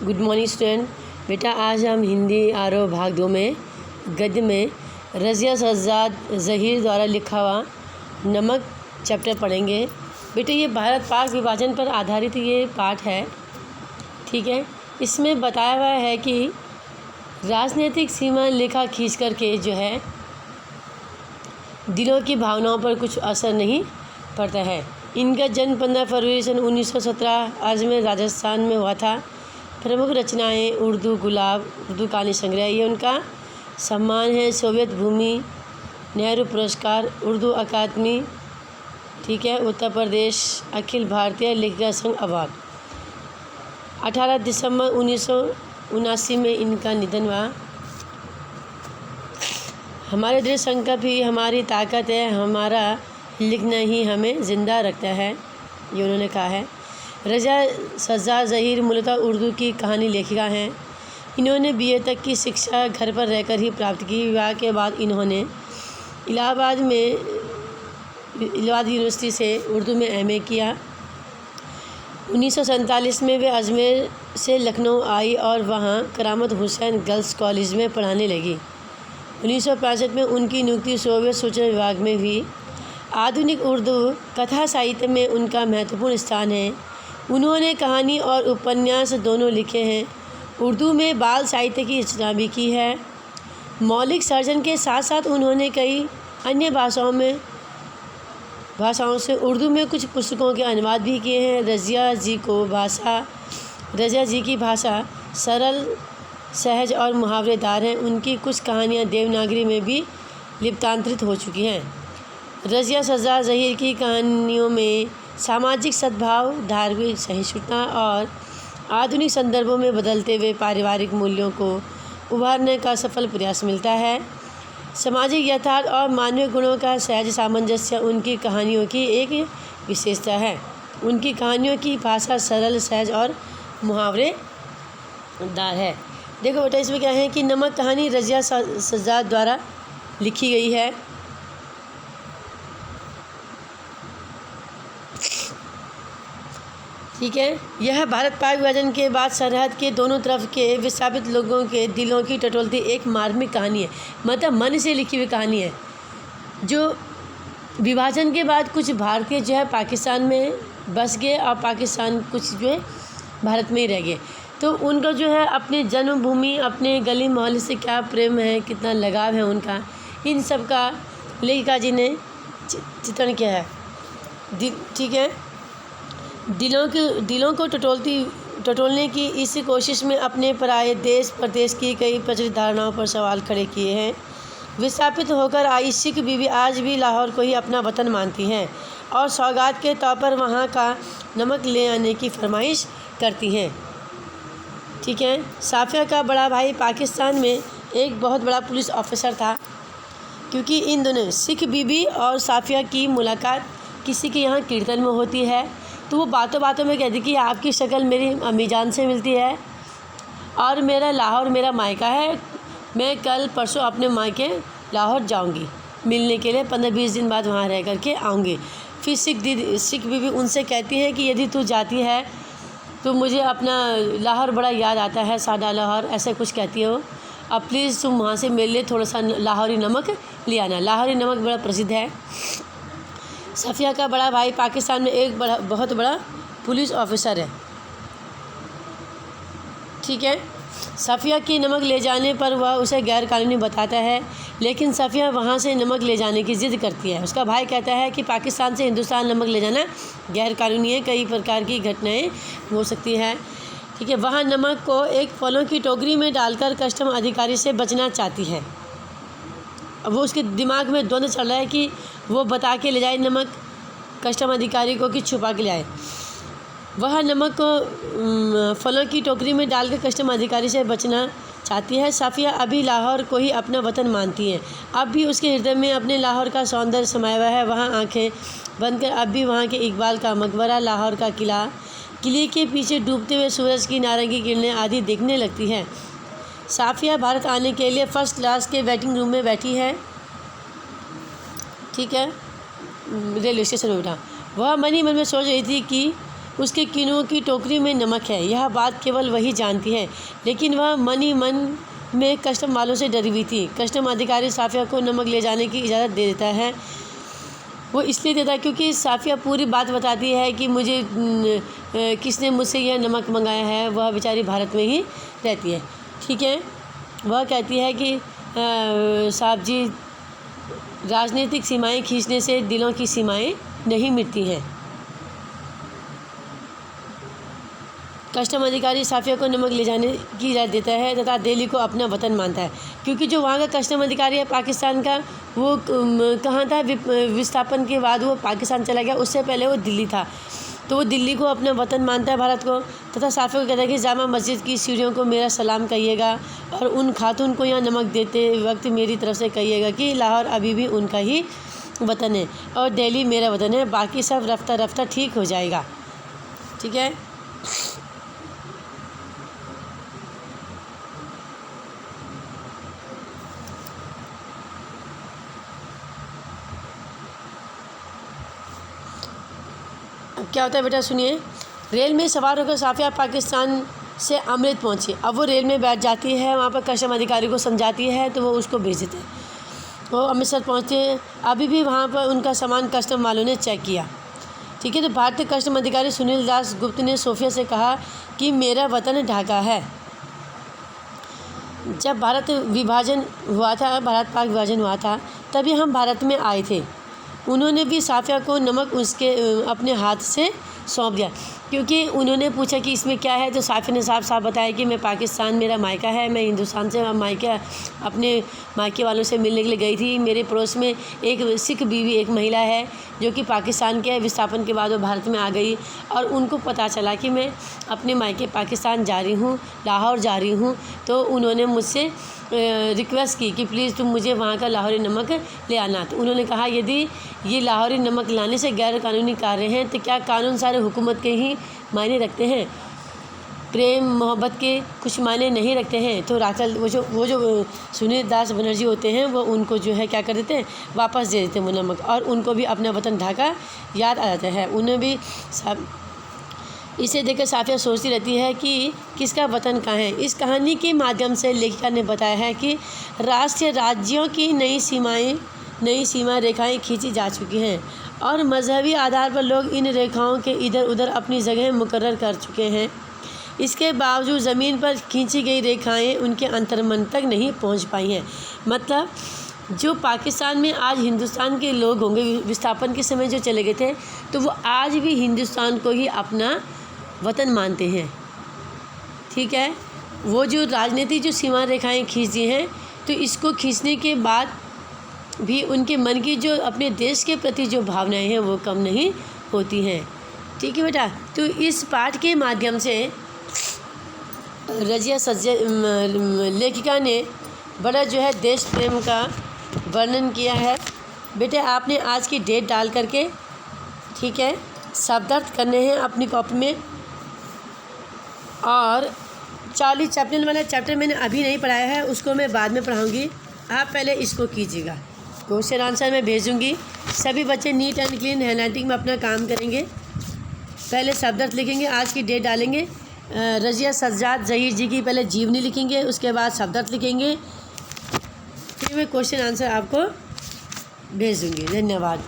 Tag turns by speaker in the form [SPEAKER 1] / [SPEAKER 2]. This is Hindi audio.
[SPEAKER 1] Good morning student. बेटा आज हम हिंदी आरोह भाग 2 में गद्य में रज़िया सज्जाद ज़हीर द्वारा लिखा हुआ नमक चैप्टर पढ़ेंगे। बेटा ये भारत पाक विभाजन पर आधारित ये पाठ है, ठीक है। इसमें बताया हुआ है कि राजनीतिक सीमा रेखा खींच करके जो है दिलों की भावनाओं पर कुछ असर नहीं पड़ता है। इनका जन्म 15 फरवरी सन 1917 अजमेर राजस्थान में हुआ था। प्रमुख रचनाएं उर्दू गुलाब, उर्दू कहानी संग्रह, ये उनका सम्मान है। सोवियत भूमि, नेहरू पुरस्कार, उर्दू अकादमी, ठीक है, उत्तर प्रदेश अखिल भारतीय लेखिका संघ अवार्ड। 18 दिसंबर 1979 में इनका निधन हुआ। हमारे दृढ़ संकल्प ही हमारी ताकत है, हमारा लिखना ही हमें ज़िंदा रखता है, ये उन्होंने कहा है। रज़िया सज्जाद ज़हीर मूलतः उर्दू की कहानी लेखिका हैं। इन्होंने BA तक की शिक्षा घर पर रहकर ही प्राप्त की। विवाह के बाद इन्होंने इलाहाबाद यूनिवर्सिटी से उर्दू में MA किया। 1947 में वे अजमेर से लखनऊ आई और वहाँ करामत हुसैन गर्ल्स कॉलेज में पढ़ाने लगी। 1965 में उनकी नियुक्ति सोवियत सूचना विभाग में हुई। आधुनिक उर्दू कथा साहित्य में उनका महत्वपूर्ण स्थान है। उन्होंने कहानी और उपन्यास दोनों लिखे हैं। उर्दू में बाल साहित्य की रचना भी की है। मौलिक सर्जन के साथ साथ उन्होंने कई अन्य भाषाओं से उर्दू में कुछ पुस्तकों के अनुवाद भी किए हैं। रज़िया जी की भाषा सरल, सहज और मुहावरेदार हैं। उनकी कुछ कहानियाँ देवनागरी में भी लिप्तांतरित हो चुकी हैं। रज़िया सज्जाद ज़हीर की कहानियों में सामाजिक सद्भाव, धार्मिक सहिष्णुता और आधुनिक संदर्भों में बदलते हुए पारिवारिक मूल्यों को उभारने का सफल प्रयास मिलता है। सामाजिक यथार्थ और मानवीय गुणों का सहज सामंजस्य उनकी कहानियों की एक विशेषता है। उनकी कहानियों की भाषा सरल, सहज और मुहावरेदार है। देखो बेटा, इसमें क्या है कि नमक कहानी रज़िया सज्जाद द्वारा लिखी गई है। ठीक है, यह भारत पाक विभाजन के बाद सरहद के दोनों तरफ के विस्थापित लोगों के दिलों की टटोलती एक मार्मिक कहानी है, मतलब मन से लिखी हुई कहानी है। जो विभाजन के बाद कुछ भारतीय जो है पाकिस्तान में बस गए और पाकिस्तान कुछ जो है भारत में ही रह गए, तो उनका जो है अपनी जन्मभूमि, अपने गली मोहल्ले से क्या प्रेम है, कितना लगाव है उनका, इन सब का लेखिका जी ने चित्रण किया है। ठीक है, दिलों को टटोलने की इस कोशिश में अपने पराये देश प्रदेश की कई प्रचलित धारणाओं पर सवाल खड़े किए हैं। विस्थापित होकर आई सिख बीवी आज भी लाहौर को ही अपना वतन मानती हैं और सौगात के तौर पर वहाँ का नमक ले आने की फरमाइश करती हैं। ठीक है, साफिया का बड़ा भाई पाकिस्तान में एक बहुत बड़ा पुलिस ऑफिसर था। क्योंकि इन दोनों सिख बीबी और साफिया की मुलाकात किसी के यहाँ कीर्तन में होती है, तो वो बातों बातों में कहती कि आपकी शक्ल मेरी अम्मी जान से मिलती है और मेरा लाहौर मेरा मायका है, मैं कल परसों अपने मायके लाहौर जाऊंगी मिलने के लिए, 15-20 दिन बाद वहाँ रह कर के आऊँगी। फिर सिख बीबी उनसे कहती है कि यदि तू जाती है तो मुझे अपना लाहौर बड़ा याद आता है, सादा लाहौर, ऐसा कुछ कहती है वो। अब प्लीज़ तुम वहाँ से मेरे लिए थोड़ा सा लाहौरी नमक ले आना। लाहौरी नमक बड़ा प्रसिद्ध है। साफिया का बड़ा भाई पाकिस्तान में एक बहुत बड़ा पुलिस ऑफिसर है। ठीक है, साफिया की नमक ले जाने पर वह उसे गैर कानूनी बताता है, लेकिन साफिया वहाँ से नमक ले जाने की ज़िद करती है। उसका भाई कहता है कि पाकिस्तान से हिंदुस्तान नमक ले जाना गैर कानूनी है, कई प्रकार की घटनाएं हो सकती हैं। ठीक है, वहाँ नमक को एक फलों की टोकरी में डालकर कस्टम अधिकारी से बचना चाहती है। अब वो उसके दिमाग में द्वंद्व चल रहा है कि वो बता के ले जाए नमक कस्टम अधिकारी को कि छुपा के ले आए। वह नमक को फलों की टोकरी में डालकर कस्टम अधिकारी से बचना चाहती है। साफिया अभी लाहौर को ही अपना वतन मानती है। अब भी उसके हृदय में अपने लाहौर का सौंदर्य समाया हुआ है। वहाँ आंखें बंद कर अब भी वहाँ के इकबाल का मकबरा, लाहौर का किले के पीछे डूबते हुए सूरज की नारंगी किरणें आदि दिखने लगती हैं। साफिया भारत आने के लिए फर्स्ट क्लास के वेटिंग रूम में बैठी है। ठीक है, रेलवे स्टेशन में बैठा। वह मन ही मन में सोच रही थी कि उसके किनुओं की टोकरी में नमक है। यह बात केवल वही जानती है, लेकिन वह मन ही मन में कस्टम वालों से डरी हुई थी। कस्टम अधिकारी साफिया को नमक ले जाने की इजाज़त दे देता है। वो इसलिए देता है क्योंकि साफिया पूरी बात बताती है कि मुझे किसने मुझसे यह नमक मंगाया है। वह बेचारी भारत में ही रहती है। ठीक है, वह कहती है कि साहब जी, राजनीतिक सीमाएं खींचने से दिलों की सीमाएं नहीं मिटती हैं। कस्टम अधिकारी साफिया को नमक ले जाने की इजाज़त देता है तथा दिल्ली को अपना वतन मानता है, क्योंकि जो वहाँ का कस्टम अधिकारी है पाकिस्तान का, वो कहाँ था, विस्थापन के बाद वो पाकिस्तान चला गया। उससे पहले वो दिल्ली था, तो वो दिल्ली को अपना वतन मानता है, भारत को। तथा साफिया को कहता है कि जामा मस्जिद की सीढ़ियों को मेरा सलाम कहिएगा और उन खातून को यहाँ नमक देते वक्त मेरी तरफ से कहिएगा कि लाहौर अभी भी उनका ही वतन है और दिल्ली मेरा वतन है। बाकी सब रफ्ता रफ्ता ठीक हो जाएगा। ठीक है। अब क्या होता है बेटा, सुनिए। रेल में सवार होकर साफिया पाकिस्तान से अमृत पहुंची। अब वो रेल में बैठ जाती है, वहाँ पर कस्टम अधिकारी को समझाती है तो वो उसको भेज देते हैं। वो अमृतसर पहुँचते हैं। अभी भी वहाँ पर उनका सामान कस्टम वालों ने चेक किया। ठीक है, तो भारतीय कस्टम अधिकारी सुनील दास गुप्त ने सोफिया से कहा कि मेरा वतन ढाका है। जब भारत विभाजन हुआ था, भारत पाक विभाजन हुआ था, तभी हम भारत में आए थे। उन्होंने भी साफिया को नमक उसके अपने हाथ से सौंप दिया, क्योंकि उन्होंने पूछा कि इसमें क्या है, तो साफिया ने साफ साफ बताया कि मैं पाकिस्तान मेरा मायका है, मैं हिंदुस्तान से मायके अपने मायके वालों से मिलने के लिए गई थी। मेरे पड़ोस में एक सिख बीवी, एक महिला है जो कि पाकिस्तान के विस्थापन के बाद वो भारत में आ गई और उनको पता चला कि मैं अपने मायके पाकिस्तान जा रही हूँ, लाहौर जा रही हूँ, तो उन्होंने मुझसे रिक्वेस्ट की कि प्लीज़ तुम मुझे वहाँ का लाहौरी नमक ले आना। तो उन्होंने कहा यदि ये लाहौरी नमक लाने से गैर कानूनी कार्य हैं तो क्या कानून सारे हुकूमत के ही मायने रखते हैं, प्रेम मोहब्बत के कुछ मायने नहीं रखते हैं। तो राचल वो जो सुनील दास बनर्जी होते हैं, वो उनको जो है क्या कर देते हैं, वापस दे देते हैं वो नमक, और उनको भी अपना वतन ढाका याद आ जाता है। उन्हें भी इसे देखकर साफिया सोचती रहती है कि किसका वतन कहाँ है। इस कहानी के माध्यम से लेखिका ने बताया है कि राष्ट्रीय राज्यों की नई सीमा रेखाएं खींची जा चुकी हैं और मजहबी आधार पर लोग इन रेखाओं के इधर उधर अपनी जगह मुकर्रर कर चुके हैं। इसके बावजूद ज़मीन पर खींची गई रेखाएं उनके अंतर्मन तक नहीं पहुंच पाई हैं। मतलब जो पाकिस्तान में आज हिंदुस्तान के लोग होंगे, विस्थापन के समय जो चले गए थे, तो वो आज भी हिंदुस्तान को ही अपना वतन मानते हैं। ठीक है, वो जो राजनीति जो सीमा रेखाएं खींचती हैं, तो इसको खींचने के बाद भी उनके मन की जो अपने देश के प्रति जो भावनाएं हैं वो कम नहीं होती हैं। ठीक है बेटा, तो इस पाठ के माध्यम से रज़िया लेखिका ने बड़ा जो है देश प्रेम का वर्णन किया है। बेटे आपने आज की डेट डाल करके, ठीक है, शब्दार्थ करने हैं अपनी कॉपी में, और 40 चैप्टर वाला चैप्टर मैंने अभी नहीं पढ़ाया है, उसको मैं बाद में पढ़ाऊँगी। आप पहले इसको कीजिएगा। क्वेश्चन आंसर मैं भेजूँगी। सभी बच्चे नीट एंड क्लीन हैंडराइटिंग में अपना काम करेंगे। पहले शब्दार्थ लिखेंगे, आज की डेट डालेंगे। रज़िया सज्जाद ज़हीर जी की पहले जीवनी लिखेंगे, उसके बाद शब्दार्थ लिखेंगे, फिर मैं क्वेश्चन आंसर आपको भेजूँगी। धन्यवाद।